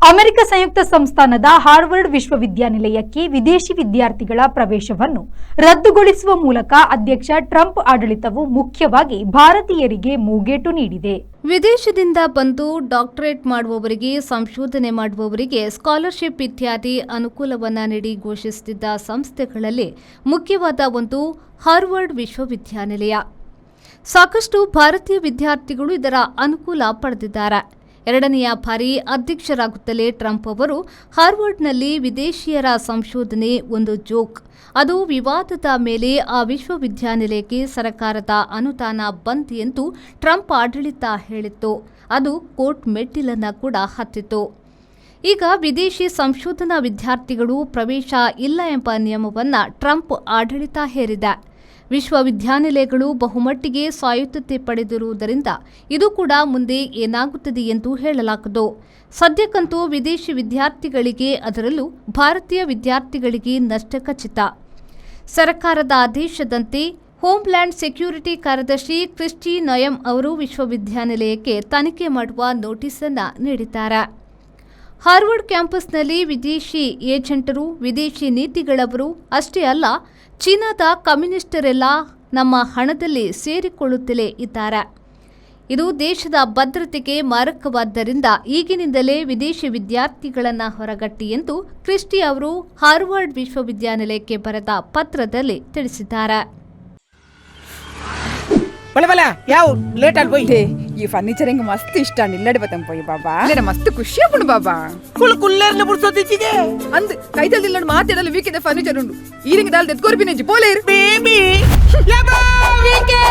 America ಸಂಯುಕ್ತ ಸಂಸ್ಥಾನದ Harvard ವಿಶ್ವವಿದ್ಯಾನಿಲಯಕ್ಕೆ ವಿದೇಶಿ ವಿದ್ಯಾರ್ಥಿಗಳ ಪ್ರವೇಶವನ್ನು ರದ್ದುಗೊಳಿಸುವ ಮೂಲಕ ಅಧ್ಯಕ್ಷ ಟ್ರಂಪ್ ಆಡಳಿತವು ಮುಖ್ಯವಾಗಿ ಭಾರತೀಯರಿಗೆ ಮೂಗೇಟು ನೀಡಿದೆ. ವಿದೇಶದಿಂದ ಬಂದು ಡಾಕ್ಟರೇಟ್ ಮಾಡುವವರಿಗೆ, ಸಂಶೋಧನೆ ಮಾಡುವವರಿಗೆ ಸ್ಕಾಲರ್ಶಿಪ್ ಇತ್ಯಾದಿ ಅನುಕೂಲವನ್ನು ನೀಡಿ ಘೋಷಿಸುತ್ತಿದ್ದ ಸಂಸ್ಥೆಗಳಲ್ಲಿ ಮುಖ್ಯವಾದ ಒಂದು ಹಾರ್ವರ್ಡ್ ವಿಶ್ವವಿದ್ಯಾನಿಲಯ. ಸಾಕಷ್ಟು ಭಾರತೀಯ ವಿದ್ಯಾರ್ಥಿಗಳು ಇದರ ಅನುಕೂಲ ಪಡೆದಿದ್ದಾರೆ. ಎರಡನೆಯ ಬಾರಿ ಅಧ್ಯಕ್ಷರಾಗುತ್ತಲೇ ಟ್ರಂಪ್ ಅವರು ಹಾರ್ವರ್ಡ್ನಲ್ಲಿ ವಿದೇಶಿಯರ ಸಂಶೋಧನೆ ಒಂದು ಜೋಕ್, ಅದು ವಿವಾದದ ಮೇಲೆ ಆ ವಿಶ್ವವಿದ್ಯಾನಿಲಯಕ್ಕೆ ಸರ್ಕಾರದ ಅನುದಾನ ಬಂತು ಎಂದು ಟ್ರಂಪ್ ಆಡಳಿತ ಹೇಳಿತ್ತು. ಅದು ಕೋರ್ಟ್ ಮೆಟ್ಟಿಲನ್ನು ಕೂಡ ಹತ್ತಿತ್ತು. ಈಗ ವಿದೇಶಿ ಸಂಶೋಧನಾ ವಿದ್ಯಾರ್ಥಿಗಳು ಪ್ರವೇಶ ಇಲ್ಲ ಎಂಬ ನಿಯಮವನ್ನು ಟ್ರಂಪ್ ಆಡಳಿತ ಹೇರಿದೆ. ವಿಶ್ವವಿದ್ಯಾನಿಲಯಗಳು ಬಹುಮಟ್ಟಿಗೆ ಸ್ವಾಯತ್ತತೆ ಪಡೆದಿರುವುದರಿಂದ ಇದು ಕೂಡ ಮುಂದೆ ಏನಾಗುತ್ತದೆ ಎಂದು ಹೇಳಲಾಗದು. ಸದ್ಯಕ್ಕಂತೂ ವಿದೇಶಿ ವಿದ್ಯಾರ್ಥಿಗಳಿಗೆ, ಅದರಲ್ಲೂ ಭಾರತೀಯ ವಿದ್ಯಾರ್ಥಿಗಳಿಗೆ ನಷ್ಟ ಖಚಿತ. ಸರ್ಕಾರದ ಆದೇಶದಂತೆ ಹೋಮ್ಲ್ಯಾಂಡ್ ಸೆಕ್ಯೂರಿಟಿ ಕಾರ್ಯದರ್ಶಿ ಕ್ರಿಸ್ಟಿ ನೊಯಮ್ ಅವರು ವಿಶ್ವವಿದ್ಯಾನಿಲಯಕ್ಕೆ ತನಿಖೆ ಮಾಡುವ ನೋಟಿಸ್ ಅನ್ನು ನೀಡಿದ್ದಾರೆ. ಹಾರ್ವರ್ಡ್ ಕ್ಯಾಂಪಸ್ನಲ್ಲಿ ವಿದೇಶಿ ಏಜೆಂಟರು, ವಿದೇಶಿ ನೀತಿಗಳವರು ಅಷ್ಟೇ ಅಲ್ಲ, ಚೀನಾದ ಕಮ್ಯುನಿಸ್ಟರೆಲ್ಲ ನಮ್ಮ ಹಣದಲ್ಲಿ ಸೇರಿಕೊಳ್ಳುತ್ತಲೇ ಇದ್ದಾರೆ. ಇದು ದೇಶದ ಭದ್ರತೆಗೆ ಮಾರಕವಾದ್ದರಿಂದ ಈಗಿನಿಂದಲೇ ವಿದೇಶಿ ವಿದ್ಯಾರ್ಥಿಗಳನ್ನು ಹೊರಗಟ್ಟಿ ಎಂದು ಕ್ರಿಸ್ಟಿ ಅವರು ಹಾರ್ವರ್ಡ್ ವಿಶ್ವವಿದ್ಯಾನಿಲಯಕ್ಕೆ ಬರೆದ ಪತ್ರದಲ್ಲಿ ತಿಳಿಸಿದ್ದಾರೆ. ಯಾವ ಲೇಟ್ ಆಗಿ పోయి ఈ ఫర్నిచర్ ఇంక మస్తు ఇష్టం నిల్లడిపోతాం పోయి బాబా లేన మస్తు ಖುಷಿ ಪಡು ಬಾಬಾ ಕುಲ್ಲರ್ನ ಬುಡ್ಸೋದಿಚ್ಚಿಗೆ ಅಂದ್ ಕೈತಲ್ ದಿಲ್ಲಡ್ ಮಾತಾಡಲ್ಲ ವೀಕಿದೆ ಫರ್ನಿಚರ್ ಉಂಡು ಈರಿಂಗ ದಾಲ್ ತೆತ್ಕೋರ್ಬಿನೆಂಜಿ ಪೋಲೇರ್ ಬೇಬಿ ಯಬ್ಬಾ ವೀಕೆ